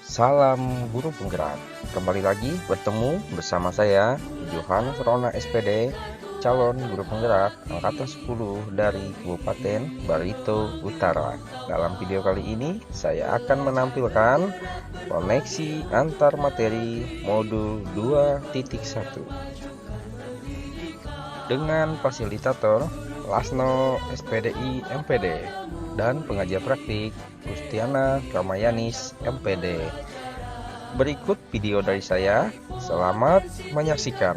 Salam guru penggerak. Kembali lagi bertemu bersama saya Johannes Rona SPD, calon guru penggerak angkatan 10 dari Kabupaten Barito Utara. Dalam video kali ini saya akan menampilkan koneksi antar materi modul 2.1 dengan fasilitator Lasno SPDI MPD dan pengajar praktik Gustiana Ramayanis MPD. Berikut video dari saya. Selamat menyaksikan.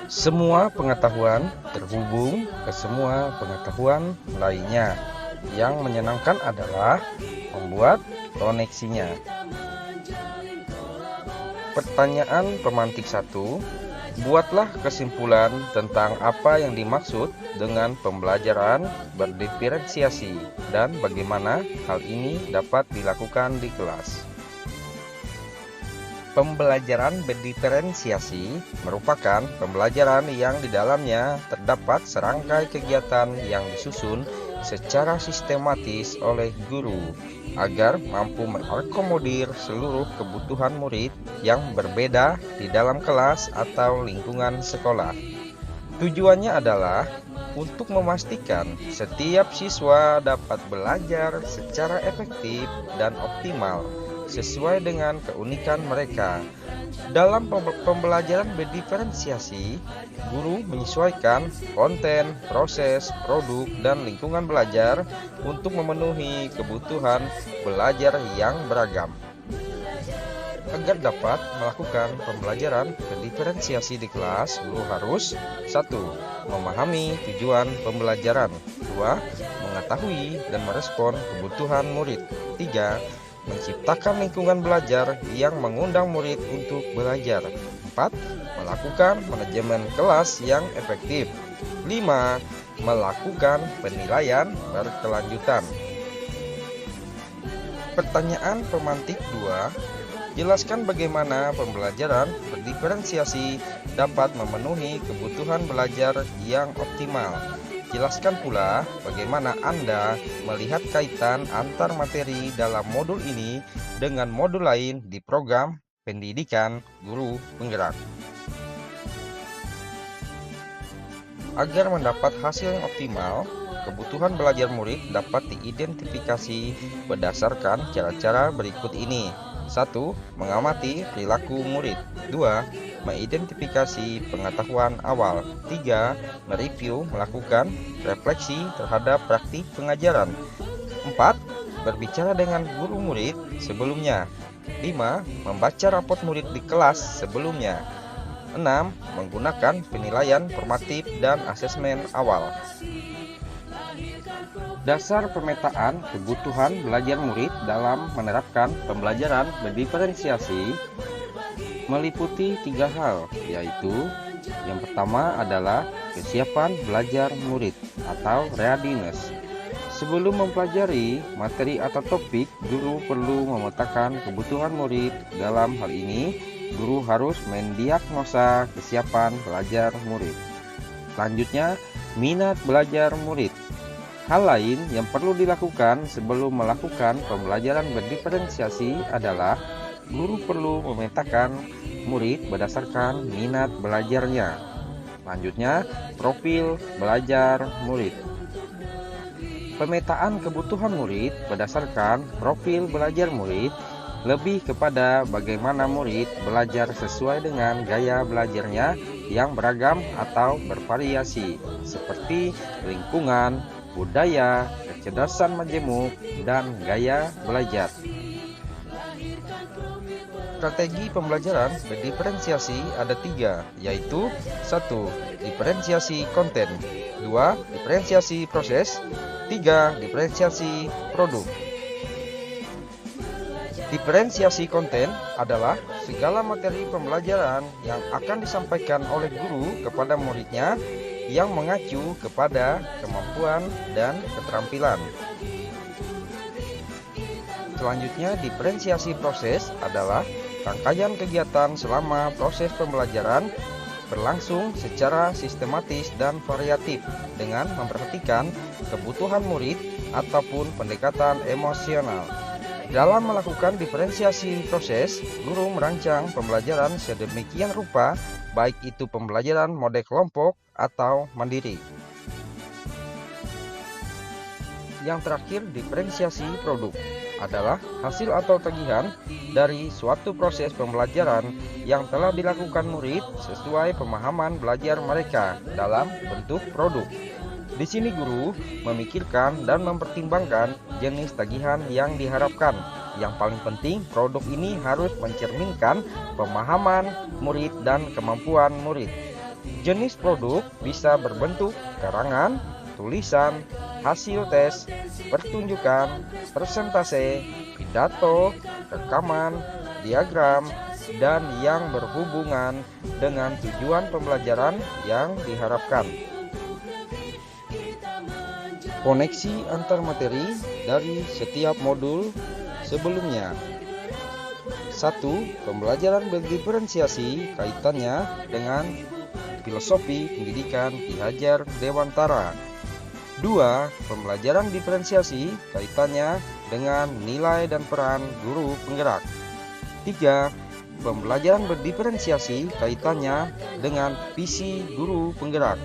Semua pengetahuan terhubung ke semua pengetahuan lainnya. Yang menyenangkan adalah membuat koneksinya. Pertanyaan pemantik 1. Buatlah kesimpulan tentang apa yang dimaksud dengan pembelajaran berdiferensiasi dan bagaimana hal ini dapat dilakukan di kelas. Pembelajaran berdiferensiasi merupakan pembelajaran yang di dalamnya terdapat serangkai kegiatan yang disusun secara sistematis oleh guru agar mampu mengakomodir seluruh kebutuhan murid yang berbeda di dalam kelas atau lingkungan sekolah. Tujuannya adalah untuk memastikan setiap siswa dapat belajar secara efektif dan optimal sesuai dengan keunikan mereka. Dalam pembelajaran berdiferensiasi, guru menyesuaikan konten, proses, produk, dan lingkungan belajar untuk memenuhi kebutuhan belajar yang beragam. Agar dapat melakukan pembelajaran berdiferensiasi di kelas, guru harus 1. Memahami tujuan pembelajaran. 2. Mengetahui dan merespon kebutuhan murid. 3. Menciptakan lingkungan belajar yang mengundang murid untuk belajar. 4. Melakukan manajemen kelas yang efektif. 5. Melakukan penilaian berkelanjutan. Pertanyaan pemantik 2. Jelaskan bagaimana pembelajaran berdiferensiasi dapat memenuhi kebutuhan belajar yang optimal. Jelaskan pula bagaimana Anda melihat kaitan antar materi dalam modul ini dengan modul lain di program pendidikan guru penggerak. Agar mendapat hasil yang optimal, kebutuhan belajar murid dapat diidentifikasi berdasarkan cara-cara berikut ini. 1. Mengamati perilaku murid. 2. Mengidentifikasi pengetahuan awal. 3. Mereview melakukan refleksi terhadap praktik pengajaran. 4. Berbicara dengan guru murid sebelumnya. 5. Membaca rapot murid di kelas sebelumnya. 6. Menggunakan penilaian formatif dan asesmen awal. Dasar pemetaan kebutuhan belajar murid dalam menerapkan pembelajaran berdiferensiasi meliputi 3 hal, yaitu yang pertama adalah kesiapan belajar murid atau readiness. Sebelum mempelajari materi atau topik, guru perlu memetakan kebutuhan murid. Dalam hal ini, guru harus mendiagnosa kesiapan belajar murid. Selanjutnya, minat belajar murid. Hal lain yang perlu dilakukan sebelum melakukan pembelajaran berdiferensiasi adalah guru perlu memetakan murid berdasarkan minat belajarnya. Selanjutnya, profil belajar murid. Pemetaan kebutuhan murid berdasarkan profil belajar murid lebih kepada bagaimana murid belajar sesuai dengan gaya belajarnya yang beragam atau bervariasi, seperti lingkungan, budaya, kecerdasan majemuk, dan gaya belajar. Strategi pembelajaran berdiferensiasi ada 3, yaitu 1. Diferensiasi konten. 2. Diferensiasi proses. 3. Diferensiasi produk. Diferensiasi konten adalah segala materi pembelajaran yang akan disampaikan oleh guru kepada muridnya yang mengacu kepada kemampuan dan keterampilan. Selanjutnya, diferensiasi proses adalah rangkaian kegiatan selama proses pembelajaran berlangsung secara sistematis dan variatif dengan memperhatikan kebutuhan murid ataupun pendekatan emosional. Dalam melakukan diferensiasi proses, guru merancang pembelajaran sedemikian rupa, baik itu pembelajaran mode kelompok atau mandiri. Yang terakhir, diferensiasi produk adalah hasil atau tagihan dari suatu proses pembelajaran yang telah dilakukan murid sesuai pemahaman belajar mereka dalam bentuk produk. Di sini guru memikirkan dan mempertimbangkan jenis tagihan yang diharapkan. Yang paling penting, produk ini harus mencerminkan pemahaman murid dan kemampuan murid. Jenis produk bisa berbentuk karangan, tulisan, hasil tes, pertunjukan, presentase, pidato, rekaman, diagram, dan yang berhubungan dengan tujuan pembelajaran yang diharapkan. Koneksi antar materi dari setiap modul sebelumnya. 1. Pembelajaran berdiferensiasi kaitannya dengan filosofi pendidikan Ki Hajar Dewantara. 2. Pembelajaran diferensiasi kaitannya dengan nilai dan peran guru penggerak. 3. Pembelajaran berdiferensiasi kaitannya dengan visi guru penggerak.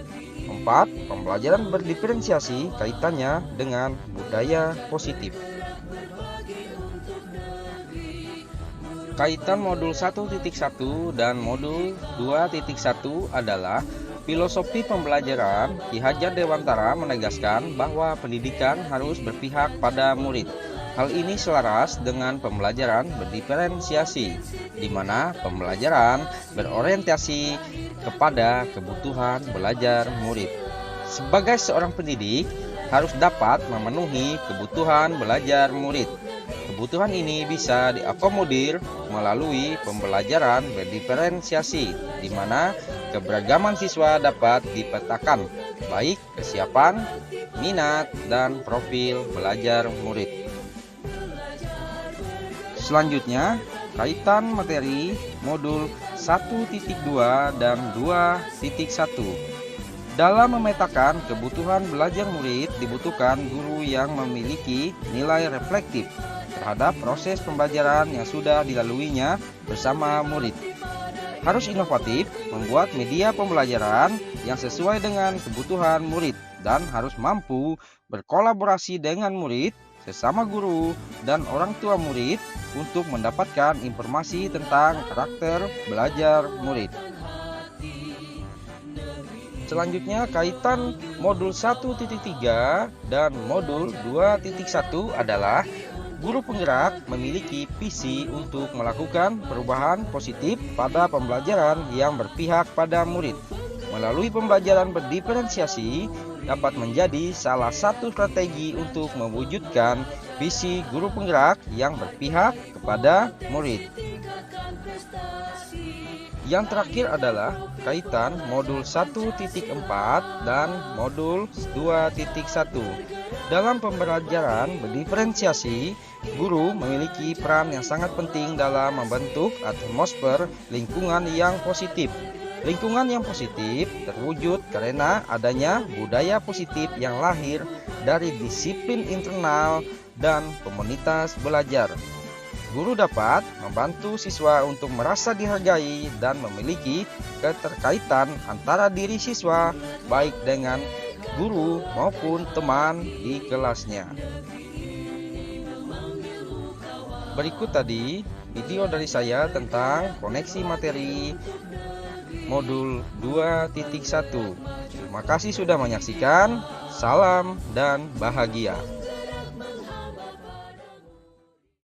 4. Pembelajaran berdiferensiasi kaitannya dengan budaya positif. Kaitan modul 1.1 dan modul 2.1 adalah filosofi pembelajaran. Ki Hajar Dewantara menegaskan bahwa pendidikan harus berpihak pada murid. Hal ini selaras dengan pembelajaran berdiferensiasi, di mana pembelajaran berorientasi kepada kebutuhan belajar murid. Sebagai seorang pendidik, harus dapat memenuhi kebutuhan belajar murid. Kebutuhan ini bisa diakomodir melalui pembelajaran berdiferensiasi, di mana keberagaman siswa dapat dipetakan, baik kesiapan, minat, dan profil belajar murid. Selanjutnya, kaitan materi modul 1.2 dan 2.1. Dalam memetakan kebutuhan belajar murid, dibutuhkan guru yang memiliki nilai reflektif terhadap proses pembelajaran yang sudah dilaluinya bersama murid. Harus inovatif, membuat media pembelajaran yang sesuai dengan kebutuhan murid, dan harus mampu berkolaborasi dengan murid, sesama guru, dan orang tua murid untuk mendapatkan informasi tentang karakter belajar murid. Selanjutnya, kaitan modul 1.3 dan modul 2.1 adalah guru penggerak memiliki visi untuk melakukan perubahan positif pada pembelajaran yang berpihak pada murid. Melalui pembelajaran berdiferensiasi dapat menjadi salah satu strategi untuk mewujudkan visi guru penggerak yang berpihak kepada murid. Yang terakhir adalah kaitan modul 1.4 dan modul 2.1. Dalam pembelajaran berdiferensiasi, guru memiliki peran yang sangat penting dalam membentuk atmosfer lingkungan yang positif. Lingkungan yang positif terwujud karena adanya budaya positif yang lahir dari disiplin internal dan komunitas belajar. Guru dapat membantu siswa untuk merasa dihargai dan memiliki keterkaitan antara diri siswa, baik dengan guru maupun teman di kelasnya. Berikut tadi video dari saya tentang koneksi materi modul 2.1. Terima kasih sudah menyaksikan. Salam dan bahagia.